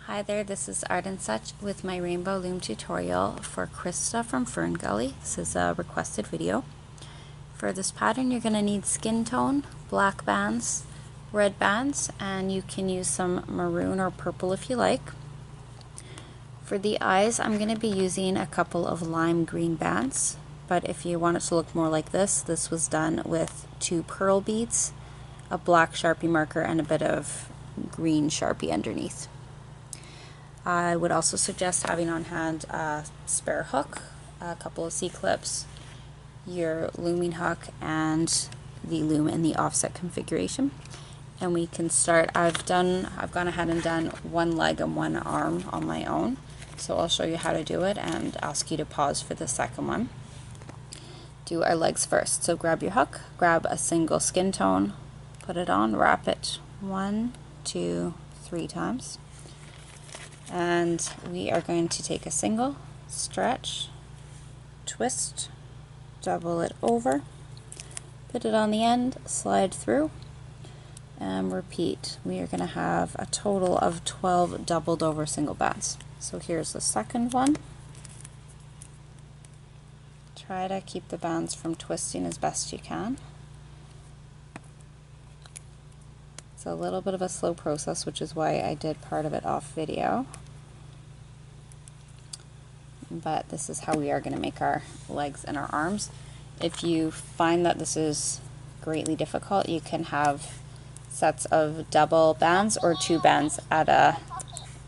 Hi there, this is Art and Such with my Rainbow Loom tutorial for Christa from Fern Gully. This is a requested video. For this pattern you're going to need skin tone, black bands, red bands, and you can use some maroon or purple if you like. For the eyes I'm going to be using a couple of lime green bands, but if you want it to look more like this was done with 2 pearl beads, a black Sharpie marker, and a bit of green Sharpie underneath. I would also suggest having on hand a spare hook, a couple of C-clips, your looming hook, and the loom in the offset configuration. And we can start. I've gone ahead and done one leg and one arm on my own, so I'll show you how to do it and ask you to pause for the second one. Do our legs first. So grab your hook, grab a single skin tone, put it on, wrap it 1, 2, 3 times. And we are going to take a single, stretch, twist, double it over, put it on the end, slide through, and repeat. We are going to have a total of 12 doubled over single bands. So here's the second one. Try to keep the bands from twisting as best you can. A little bit of a slow process, which is why I did part of it off video, but this is how we are going to make our legs and our arms. If you find that this is greatly difficult, you can have sets of double bands or 2 bands at a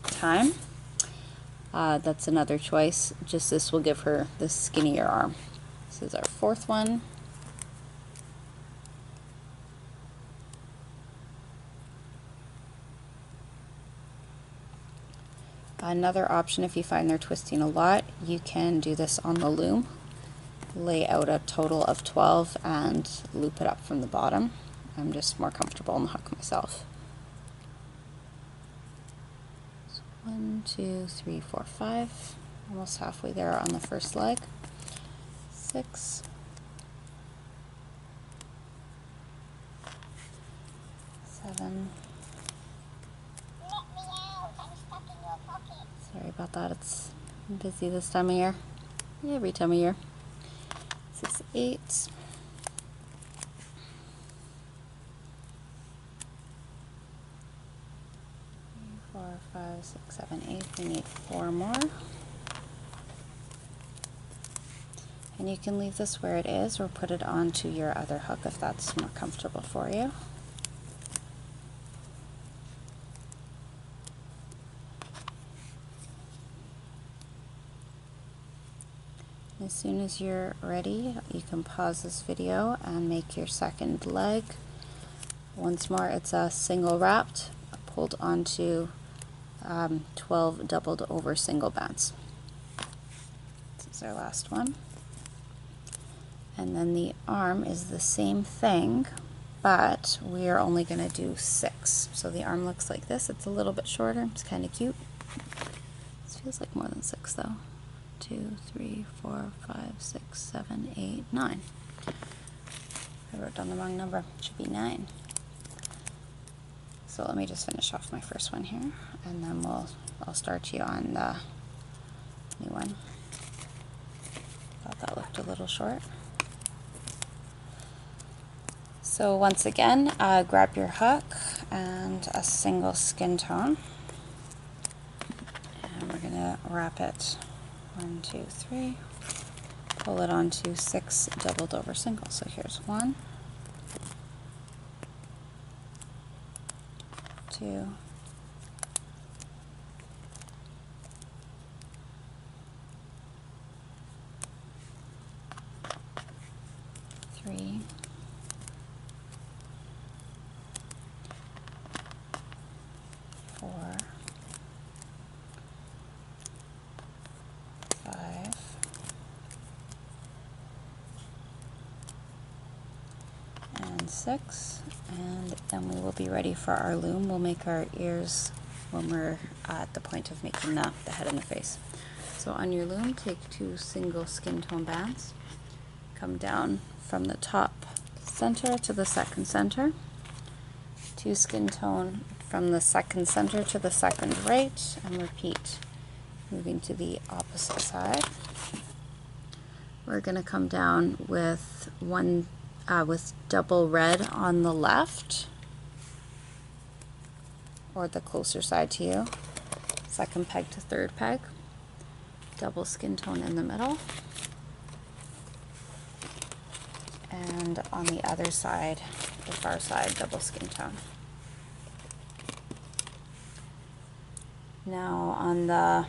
time. That's another choice. Just this will give her the skinnier arm. This is our 4th one. Another option, if you find they're twisting a lot, you can do this on the loom. Lay out a total of 12 and loop it up from the bottom. I'm just more comfortable on the hook myself. So 1, 2, 3, 4, 5. Almost halfway there on the first leg. 6. 7. Sorry about that, it's busy this time of year. Every time of year. This is 8. 4, 5, 6, 7, 8. We need 4 more. And you can leave this where it is or put it onto your other hook if that's more comfortable for you. As soon as you're ready, you can pause this video and make your second leg. Once more, it's a single wrapped, pulled onto 12 doubled over single bands. This is our last one. And then the arm is the same thing, but we are only going to do 6. So the arm looks like this. It's a little bit shorter. It's kind of cute. This feels like more than 6 though. 2, 3, 4, 5, 6, 7, 8, 9. I wrote down the wrong number. It should be 9. So let me just finish off my first one here, and then I'll start you on the new one. Thought that looked a little short. So once again, grab your hook and a single skin tone, and we're gonna wrap it 1, 2, 3, pull it onto 6 doubled over singles. So here's 1, 2, 3, 4, 5, and 6, and then we will be ready for our loom. We'll make our ears when we're at the point of making the head and the face. So on your loom, take 2 single skin tone bands, come down from the top center to the second center, 2 skin tone from the second center to the second right, and repeat, moving to the opposite side. We're going to come down with with double red on the left, or the closer side to you, second peg to third peg, double skin tone in the middle, and on the other side, the far side, double skin tone. Now on the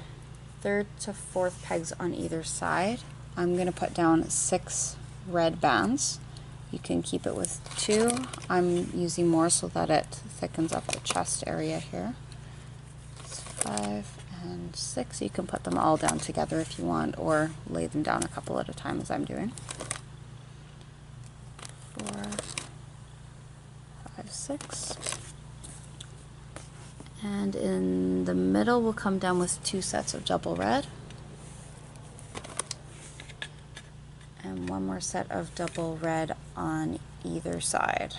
third to fourth pegs on either side, I'm going to put down 6 red bands. You can keep it with 2. I'm using more so that it thickens up the chest area here. It's 5 and 6. You can put them all down together if you want, or lay them down a couple at a time as I'm doing. 4, 5, 6. And in the middle, we'll come down with 2 sets of double red. And 1 more set of double red on either side.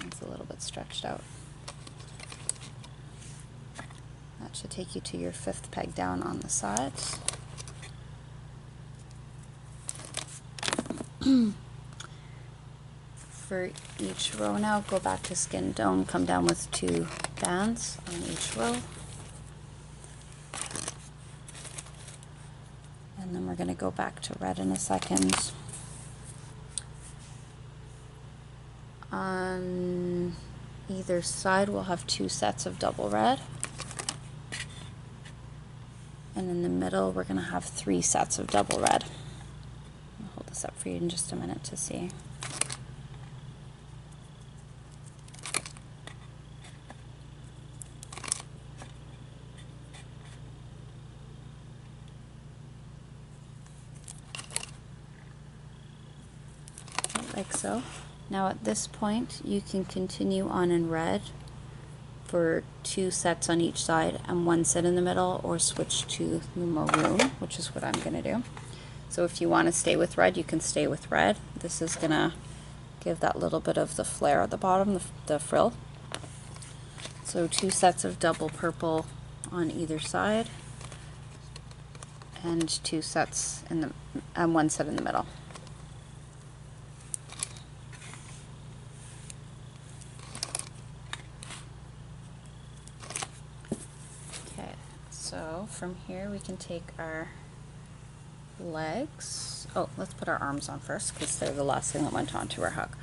It's a little bit stretched out. That should take you to your 5th peg down on the sides. For each row now, go back to skin tone, come down with 2 bands on each row. And then we're going to go back to red in a second. On either side, we'll have 2 sets of double red. And in the middle, we're going to have 3 sets of double red. I'll hold this up for you in just a minute to see. Like so. Now at this point you can continue on in red for 2 sets on each side and 1 set in the middle, or switch to the maroon, which is what I'm going to do. So if you want to stay with red, you can stay with red. This is going to give that little bit of the flare at the bottom, the frill. So 2 sets of double purple on either side, and 2 sets in the and 1 set in the middle. So from here we can take our legs. Oh, let's put our arms on first because they're the last thing that went onto our hook.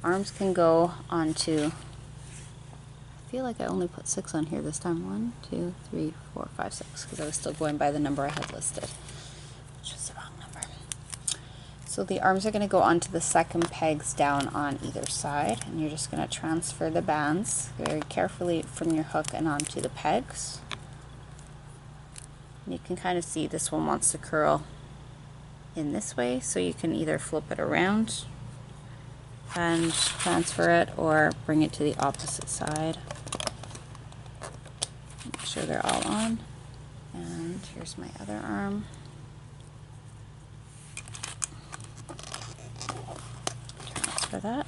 Arms can go onto, I feel like I only put 6 on here this time. 1, 2, 3, 4, 5, 6, because I was still going by the number I had listed, which was the wrong number. So the arms are going to go onto the second pegs down on either side, and you're just going to transfer the bands very carefully from your hook and onto the pegs. You can kind of see this one wants to curl in this way, so you can either flip it around and transfer it, or bring it to the opposite side. Make sure they're all on. And here's my other arm. Transfer that.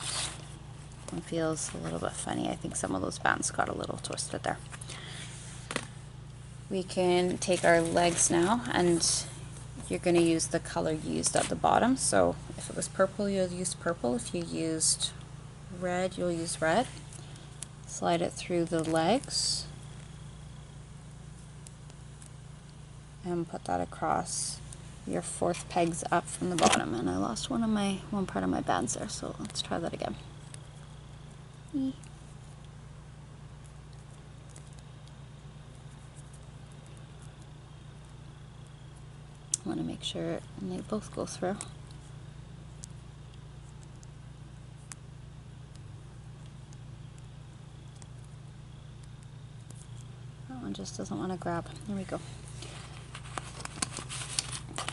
One feels a little bit funny. I think some of those bands got a little twisted there. We can take our legs now, and you're going to use the color used at the bottom. So if it was purple, you'll use purple. If you used red, you'll use red. Slide it through the legs and put that across your 4th pegs up from the bottom. And I lost one part of my bands there, so let's try that again. I want to make sure they both go through. That one just doesn't want to grab. There we go.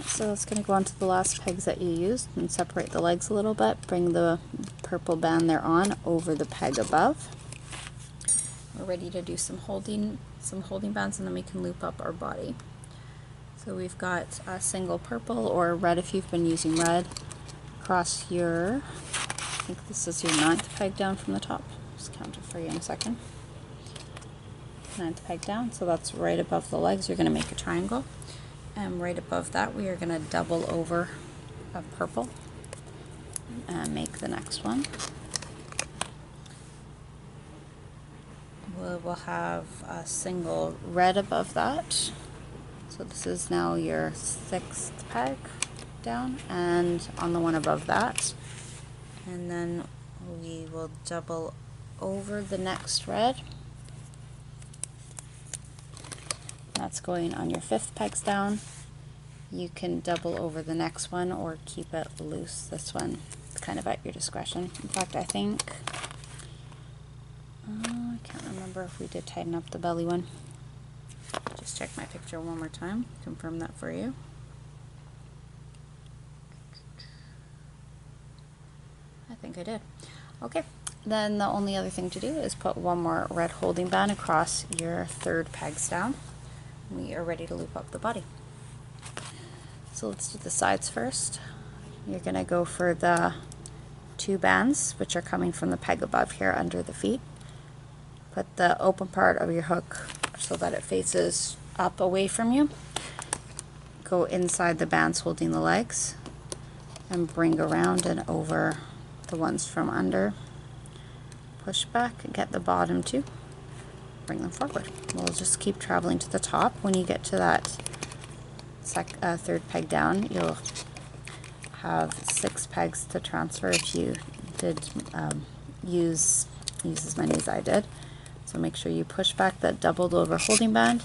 So it's going to go onto the last pegs that you used, and separate the legs a little bit. Bring the purple band there on over the peg above. We're ready to do some holding bands, and then we can loop up our body. So we've got a single purple, or red if you've been using red, across your think this is your 9th peg down from the top. Just count it for you in a second. 9th peg down, so that's right above the legs. You're going to make a triangle, and right above that we are going to double over a purple and make the next one. We'll have a single red above that. So this is now your 6th peg down, and on the one above that. And then we will double over the next red. That's going on your 5th pegs down. You can double over the next one or keep it loose. This one, it's kind of at your discretion. In fact, I think, I can't remember if we did tighten up the belly one. Just check my picture one more time, confirm that for you. I think I did. Okay, then the only other thing to do is put one more red holding band across your 3rd pegs down. We are ready to loop up the body. So let's do the sides first. You're going to go for the 2 bands, which are coming from the peg above here under the feet. Put the open part of your hook so that it faces up away from you. Go inside the bands holding the legs and bring around and over the ones from under. Push back and get the bottom 2. Bring them forward. We'll just keep traveling to the top. When you get to that 3rd peg down, you'll have 6 pegs to transfer if you did use as many as I did. So make sure you push back that doubled over holding band,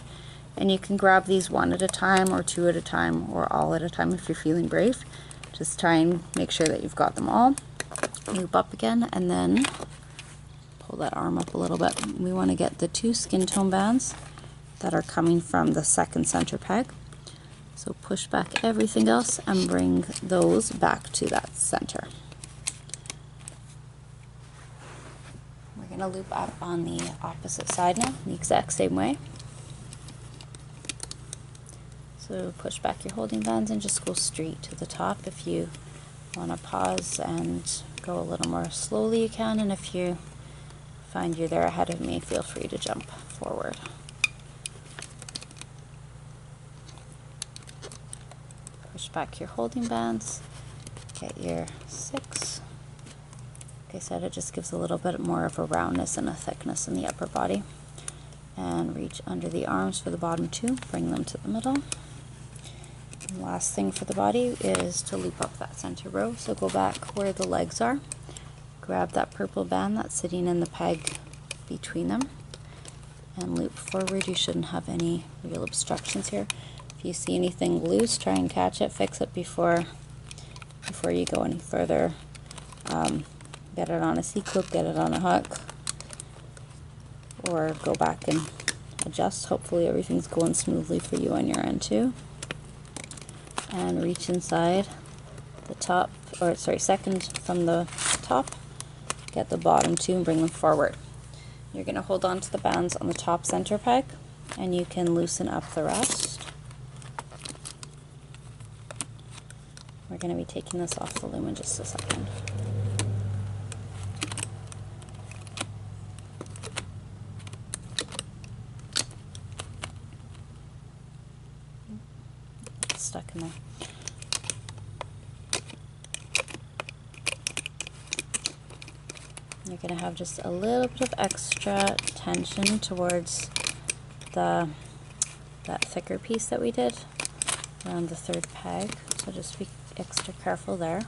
and you can grab these 1 at a time or 2 at a time or all at a time if you're feeling brave. Just try and make sure that you've got them all. Loop up again and then pull that arm up a little bit. We want to get the 2 skin tone bands that are coming from the 2nd center peg. So push back everything else and bring those back to that center. We're going to loop up on the opposite side now, the exact same way. So push back your holding bands and just go straight to the top. If you want to pause and go a little more slowly, you can, and if you find you're there ahead of me, feel free to jump forward. Push back your holding bands, get your 6. Like I said, it just gives a little bit more of a roundness and a thickness in the upper body. And reach under the arms for the bottom 2, bring them to the middle. And last thing for the body is to loop up that center row. So go back where the legs are, grab that purple band that's sitting in the peg between them, and loop forward. You shouldn't have any real obstructions here. If you see anything loose, try and catch it, fix it before you go any further. Get it on a C-clip, get it on a hook, or go back and adjust. Hopefully everything's going smoothly for you on your end too. And reach inside the top, or sorry, 2nd from the top, get the bottom 2 and bring them forward. You're going to hold on to the bands on the top center peg, and you can loosen up the rest. We're going to be taking this off the loom in just a second. It's stuck in there. You're going to have just a little bit of extra tension towards that thicker piece that we did around the 3rd peg, so just be extra careful there.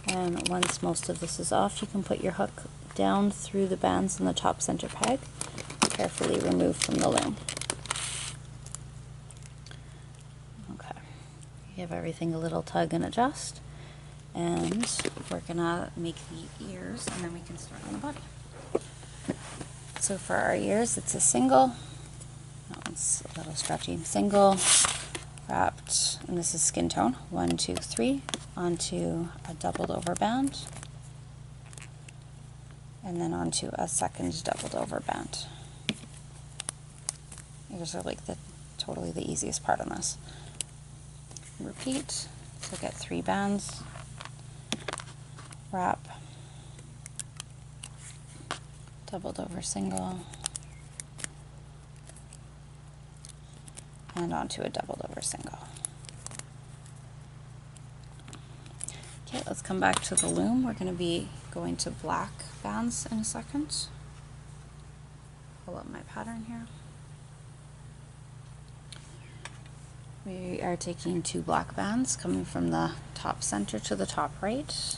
And once most of this is off, you can put your hook down through the bands in the top center peg, carefully remove from the loom. Okay, give everything a little tug and adjust. And we're gonna make the ears, and then we can start on the body. So for our ears, it's a single, that one's a little stretchy, single, wrapped, and this is skin tone, 1, 2, 3, onto a doubled over band, and then onto a 2nd doubled over band. Ears are like totally the easiest part on this. Repeat, so get 3 bands. wrap, doubled over single, and onto a doubled over single. Okay, let's come back to the loom. We're going to be going to black bands in a second. Pull up my pattern here. We are taking 2 black bands coming from the top center to the top right.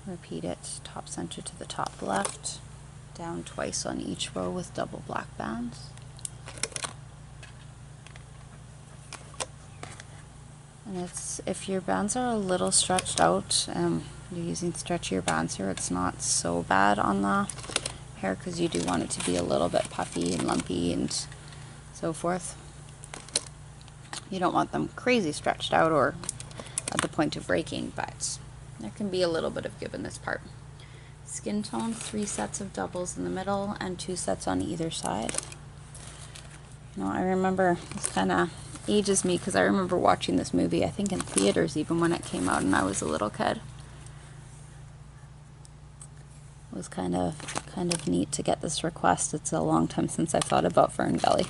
Repeat it, top center to the top left, down twice on each row with double black bands. And it's, if your bands are a little stretched out, you're using stretchier bands here, it's not so bad on the hair because you do want it to be a little bit puffy and lumpy and so forth. You don't want them crazy stretched out or at the point of breaking, but there can be a little bit of give in this part. Skin tone, 3 sets of doubles in the middle and 2 sets on either side. You know, I remember, this kind of ages me because I remember watching this movie, I think in theaters even when it came out and I was a little kid. It was kind of neat to get this request. It's a long time since I thought about Fern Gully.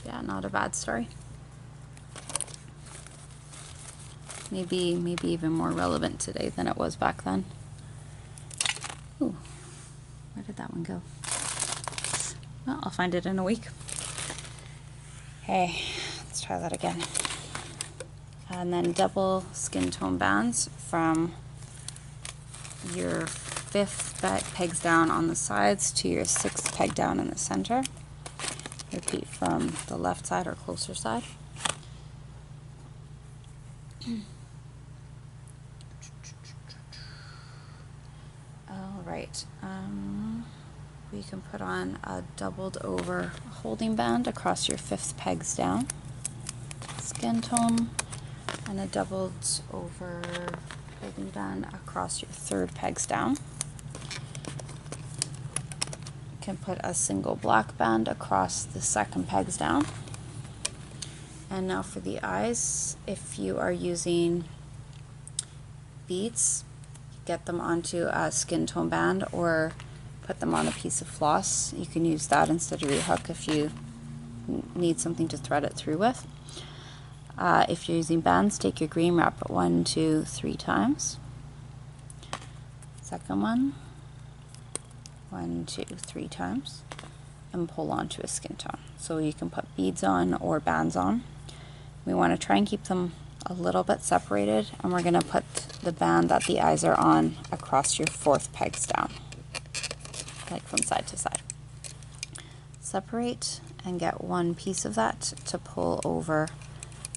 Yeah, not a bad story. Maybe even more relevant today than it was back then. Ooh, where did that one go? Well, I'll find it in a week. Okay, let's try that again. And then double skin tone bands from your 5th pegs down on the sides to your 6th peg down in the center. Repeat from the left side or closer side. All right, we can put on a doubled over holding band across your 5th pegs down, skin tone, and a doubled over holding band across your 3rd pegs down. Can put a single black band across the 2nd pegs down. And now for the eyes, if you are using beads, get them onto a skin tone band or put them on a piece of floss. You can use that instead of your hook if you need something to thread it through with. If you're using bands, take your green, wrap it 1, 2, 3 times. Second one, 1, 2, 3 times, and pull onto a skin tone. So you can put beads on or bands on. We want to try and keep them a little bit separated, and we're going to put the band that the eyes are on across your 4th pegs down, like from side to side. Separate and get one piece of that to pull over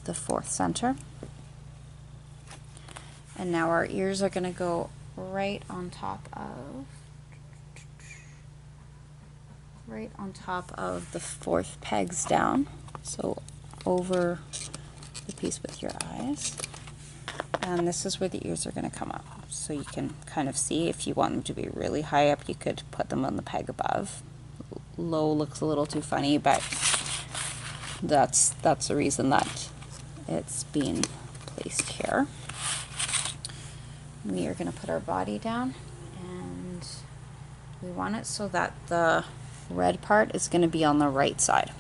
the 4th center. And now our ears are going to go right on top of the 4th pegs down, so over the piece with your eyes, and this is where the ears are going to come up, so you can kind of see. If you want them to be really high up, you could put them on the peg above. Low looks a little too funny, but that's the reason that it's being placed here. We are going to put our body down, and we want it so that the red part is going to be on the right side,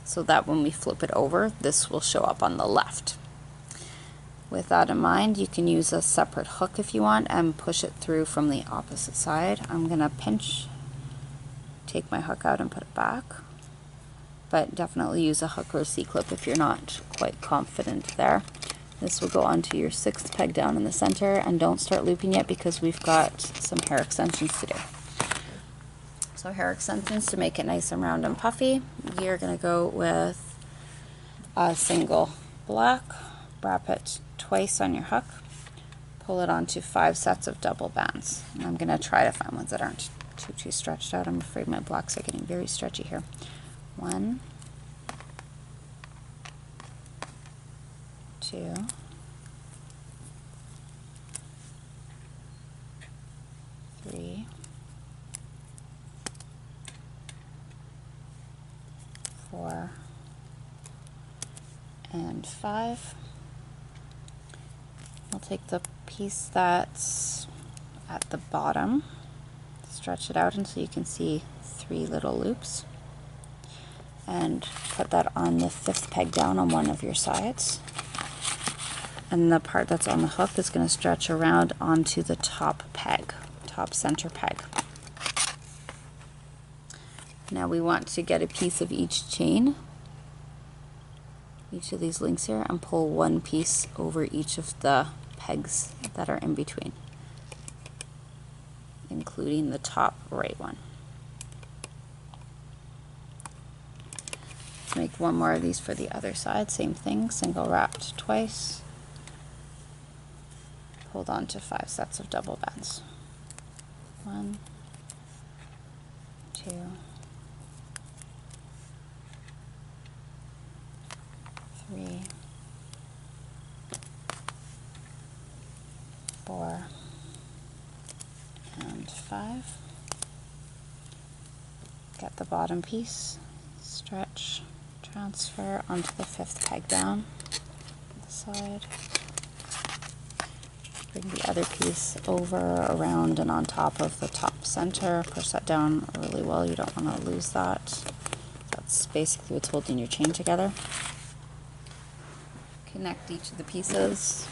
so that when we flip it over, this will show up on the left. With that in mind, you can use a separate hook if you want and push it through from the opposite side. I'm going to pinch, take my hook out and put it back, but definitely use a hook or a C-clip if you're not quite confident there. This will go onto your 6th peg down in the center, and don't start looping yet because we've got some hair extensions to do. So hair extensions, to make it nice and round and puffy, you're going to go with a single black, wrap it twice on your hook, pull it onto 5 sets of double bands. And I'm going to try to find ones that aren't too stretched out. I'm afraid my blocks are getting very stretchy here. 1, 2, 3, 4, and 5, I'll take the piece that's at the bottom, stretch it out until you can see 3 little loops, and put that on the 5th peg down on one of your sides. And the part that's on the hook is going to stretch around onto the top peg, top center peg. Now we want to get a piece of each chain, each of these links here, and pull one piece over each of the pegs that are in between, including the top right one. Let's make one more of these for the other side. Same thing, single wrapped twice. Hold on to 5 sets of double bands. 1, 2, 3, 4, and 5. Get the bottom piece, stretch, transfer onto the 5th peg down, the side. Bring the other piece over, around, and on top of the top center. Push that down really well, you don't want to lose that. That's basically what's holding your chain together. Connect each of the pieces.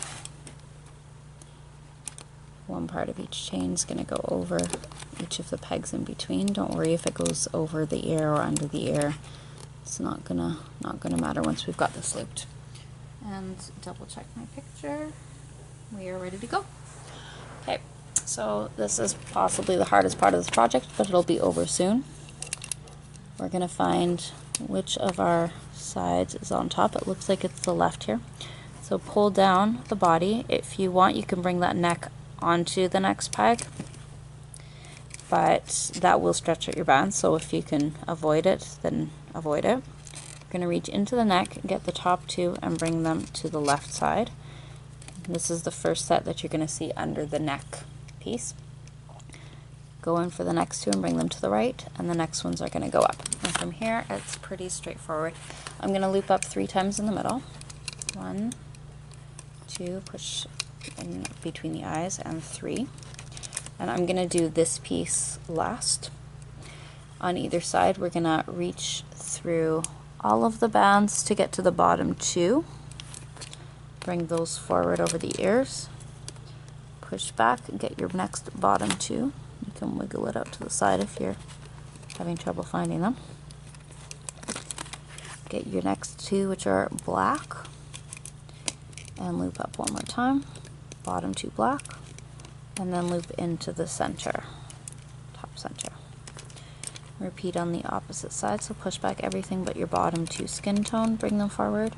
One part of each chain is going to go over each of the pegs in between. Don't worry if it goes over the ear or under the ear. It's not gonna matter once we've got this looped. And double check my picture. We are ready to go. Okay, so this is possibly the hardest part of this project, but it'll be over soon. We're gonna find which of our sides is on top. It looks like it's the left here. So pull down the body. If you want, you can bring that neck onto the next peg, but that will stretch out your band, so if you can avoid it, then avoid it. You're going to reach into the neck, get the top 2, and bring them to the left side. This is the first set that you're going to see under the neck piece. Go in for the next 2 and bring them to the right, and the next ones are going to go up. And from here, it's pretty straightforward. I'm going to loop up 3 times in the middle. 1, 2, push in between the eyes, and 3. And I'm going to do this piece last. On either side, we're going to reach through all of the bands to get to the bottom 2. Bring those forward over the ears. Push back and get your next bottom 2. You can wiggle it out to the side if you're having trouble finding them. Get your next 2, which are black, and loop up one more time. Bottom 2 black, and then loop into the center, top center. Repeat on the opposite side, so push back everything but your bottom 2 skin tone, bring them forward.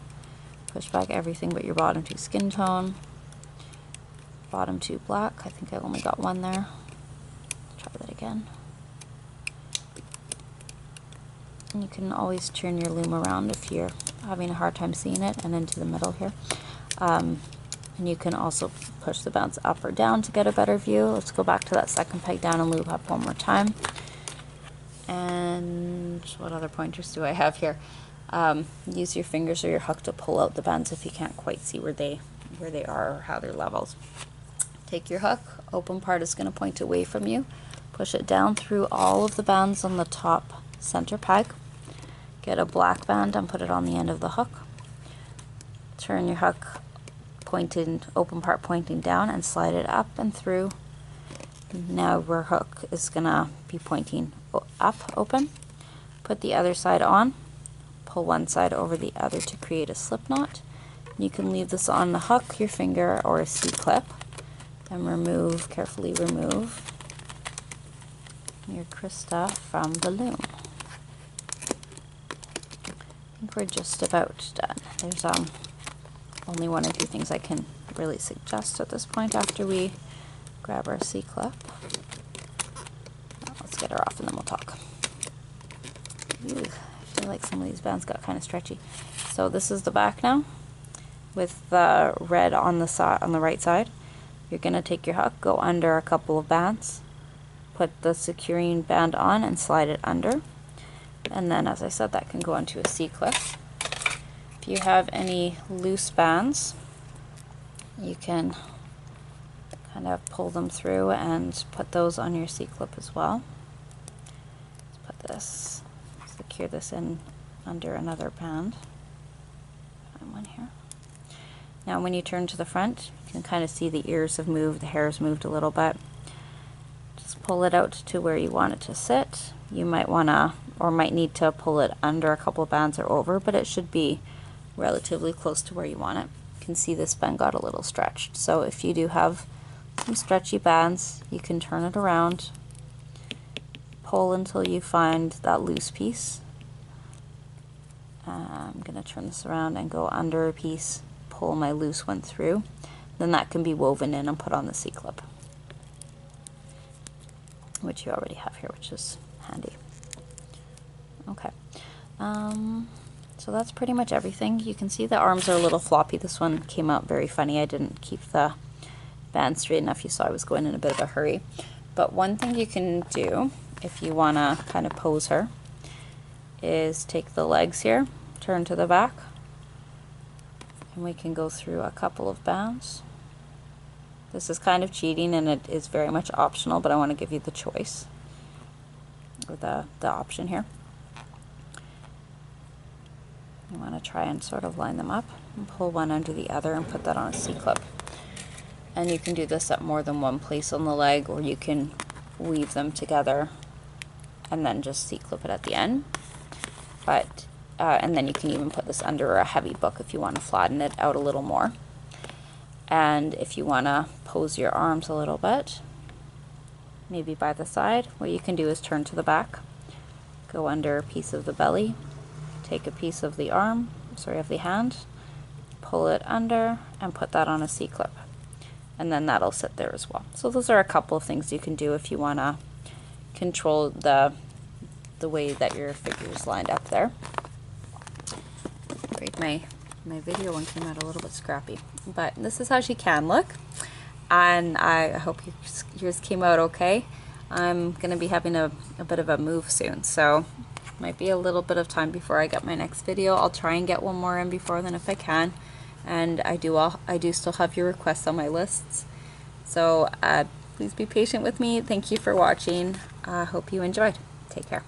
Push back everything but your bottom 2 skin tone. Bottom 2 black, I think I only got 1 there. Try that again. And you can always turn your loom around if you're having a hard time seeing it, and into the middle here. And you can also push the bands up or down to get a better view. Let's go back to that 2nd peg down and loop up one more time. And what other pointers do I have here? Use your fingers or your hook to pull out the bands if you can't quite see where they are or how they're leveled. Take your hook, open part is going to point away from you. Push it down through all of the bands on the top center peg. Get a black band and put it on the end of the hook. Turn your hook open part pointing down, and slide it up and through. Now your hook is gonna be pointing up, open. Put the other side on, pull one side over the other to create a slip knot. You can leave this on the hook, your finger, or a C-clip, and remove, carefully remove your Christa from the loom. I think we're just about done. There's only 1 or 2 things I can really suggest at this point after we grab our C-clip. Let's get her off and then we'll talk. Ew, I feel like some of these bands got kind of stretchy. So this is the back now, with the red on the side, on the right side. You're going to take your hook, go under a couple of bands, put the securing band on and slide it under. And then, as I said, that can go onto a C-clip. If you have any loose bands, you can kind of pull them through and put those on your C-clip as well. Let's put this, secure this in under another band. Find one here. Now when you turn to the front, you can kind of see the ears have moved, the hair's moved a little bit. Just pull it out to where you want it to sit. You might want to, or might need to pull it under a couple of bands or over, but it should be relatively close to where you want it. You can see this band got a little stretched. So if you do have some stretchy bands, you can turn it around, pull until you find that loose piece. I'm going to turn this around and go under a piece, pull my loose one through. Then that can be woven in and put on the C-clip, which you already have here, which is handy. Okay, so that's pretty much everything. You can see the arms are a little floppy. This one came out very funny. I didn't keep the band straight enough. You saw I was going in a bit of a hurry. But one thing you can do if you want to kind of pose her is take the legs here, turn to the back, and we can go through a couple of bands. This is kind of cheating and it is very much optional, but I want to give you the choice, or the option here. You want to try and sort of line them up and pull one under the other and put that on a C-clip. And you can do this at more than one place on the leg, or you can weave them together and then just C-clip it at the end. But and then you can even put this under a heavy book if you want to flatten it out a little more. And if you want to pose your arms a little bit, maybe by the side, what you can do is turn to the back, go under a piece of the belly, take a piece of the arm, sorry, of the hand, pull it under and put that on a C-clip. And then that'll sit there as well. So those are a couple of things you can do if you want to control the way that your figure is lined up there. Great, my video one came out a little bit scrappy, but this is how she can look, and I hope yours came out okay. I'm going to be having a bit of a move soon, so might be a little bit of time before I get my next video. I'll try and get one more in before then if I can, and I do still have your requests on my lists, so please be patient with me. Thank you for watching. I hope you enjoyed. Take care.